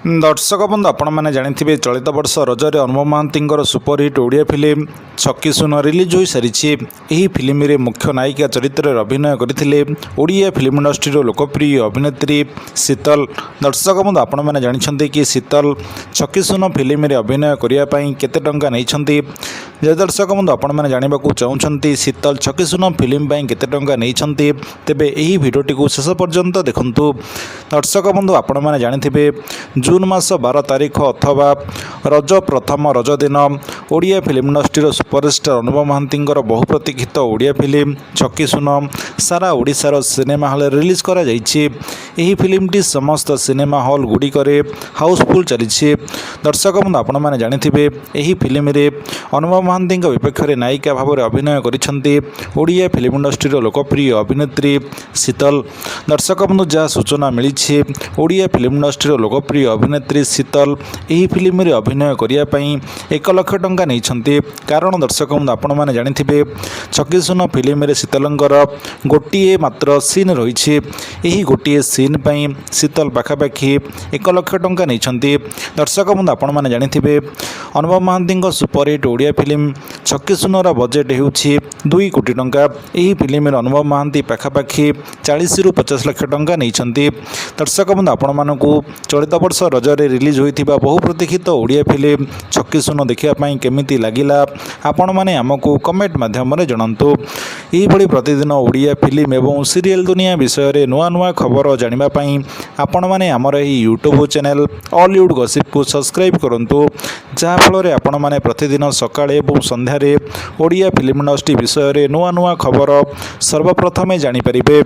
दर्शक बंधु आपण मैंने जानी चलित वर्ष रजरे अनुपम महांती सुपरहिट ओडिया फिल्म छक्की सुन रिलीज हो सारी। यही फिल्म रे मुख्य नायिका चरित्र में अभिनय करते ओडिया फिल्म इंडस्ट्री लोकप्रिय अभिनेत्री शीतल। दर्शक बंधु आपण मैंने जानी कि शीतल छक्की सुन फिल्म रे अभिनय करने केते टंका नहीं। दर्शक बंधु आपण मैंने जानवा चाहते शीतल छक्की सुन फिल्म केते टंका नहीं तेबे यही भिडियोटी को शेष पर्यंत देखंतु। दर्शक बंधु आपण मैंने जानी जून मास 12 तारिख अथवा रज प्रथम रज दिन ओडिया फिल्म इंडस्ट्री सुपरस्टार अनुपम महांती बहुप्रतीक्षित ओडिया फिल्म छक्की सुन सारा ओडिशार सिनेमा हॉल रिलीज करा जाइछि। एही फिल्मटी समस्त सिनेमा हॉल गुड़िकरे हाउसफुल चली। दर्शक बंधु आपण मैंने जानी एही फिल्म रे अनुपम महांती विपक्ष में नायिका भाव में अभिनय करिसेंती ओडिया फिल्म इंडस्ट्री लोकप्रिय अभिनेत्री शीतल। दर्शक बंधु जहाँ सूचना मिली ओडिया फिल्म इंडस्ट्री लोकप्रिय अभिनेत्री शीतल यही फिल्म रे अभिनय करने 1 लाख टंका नहीं। कारण दर्शक बंधु आपण मैंने जानी छक्की सुन फिल्म रे शीतलंकर गोटे मात्र सीन रही। यही गोटे सीन पई शीतल पाखापाखि 1 लाख टंका नहीं। दर्शक बंधु आपण मैंने जानी अनुपम महांती सुपरहिट ओडिया फिल्म छक्की सुनर बजेट होउछि 2 कोटी टंका। यही फिल्म रे अनुपम महांती पाखापाखि 40 रु 50 लाख टंका नहीं। दर्शक बंधु आपण मानकु चलित वर्ष रजरे रिलीज होइथिबा बहुप्रतीक्षित ओडिया फिल्म छक्की सुन देखिया केमिति लागिला आपण माने हमकु कमेंट माध्यम रे जणांतु। एही भली प्रतिदिन ओडिया फिल्म एवं सीरियल दुनिया विषय रे नुआ नुआ खबर जानिबा पई आपण माने हमर एही यूट्यूब चैनल हॉलीवुड गॉसिप को सब्सक्राइब करंतु। जहा फल रे आपण माने प्रतिदिन सकाळे एवं संध्या रे ओडिया फिल्म इंडस्ट्री विषय रे नुआ नुआ खबर सर्वप्रथमे जानि परिबे।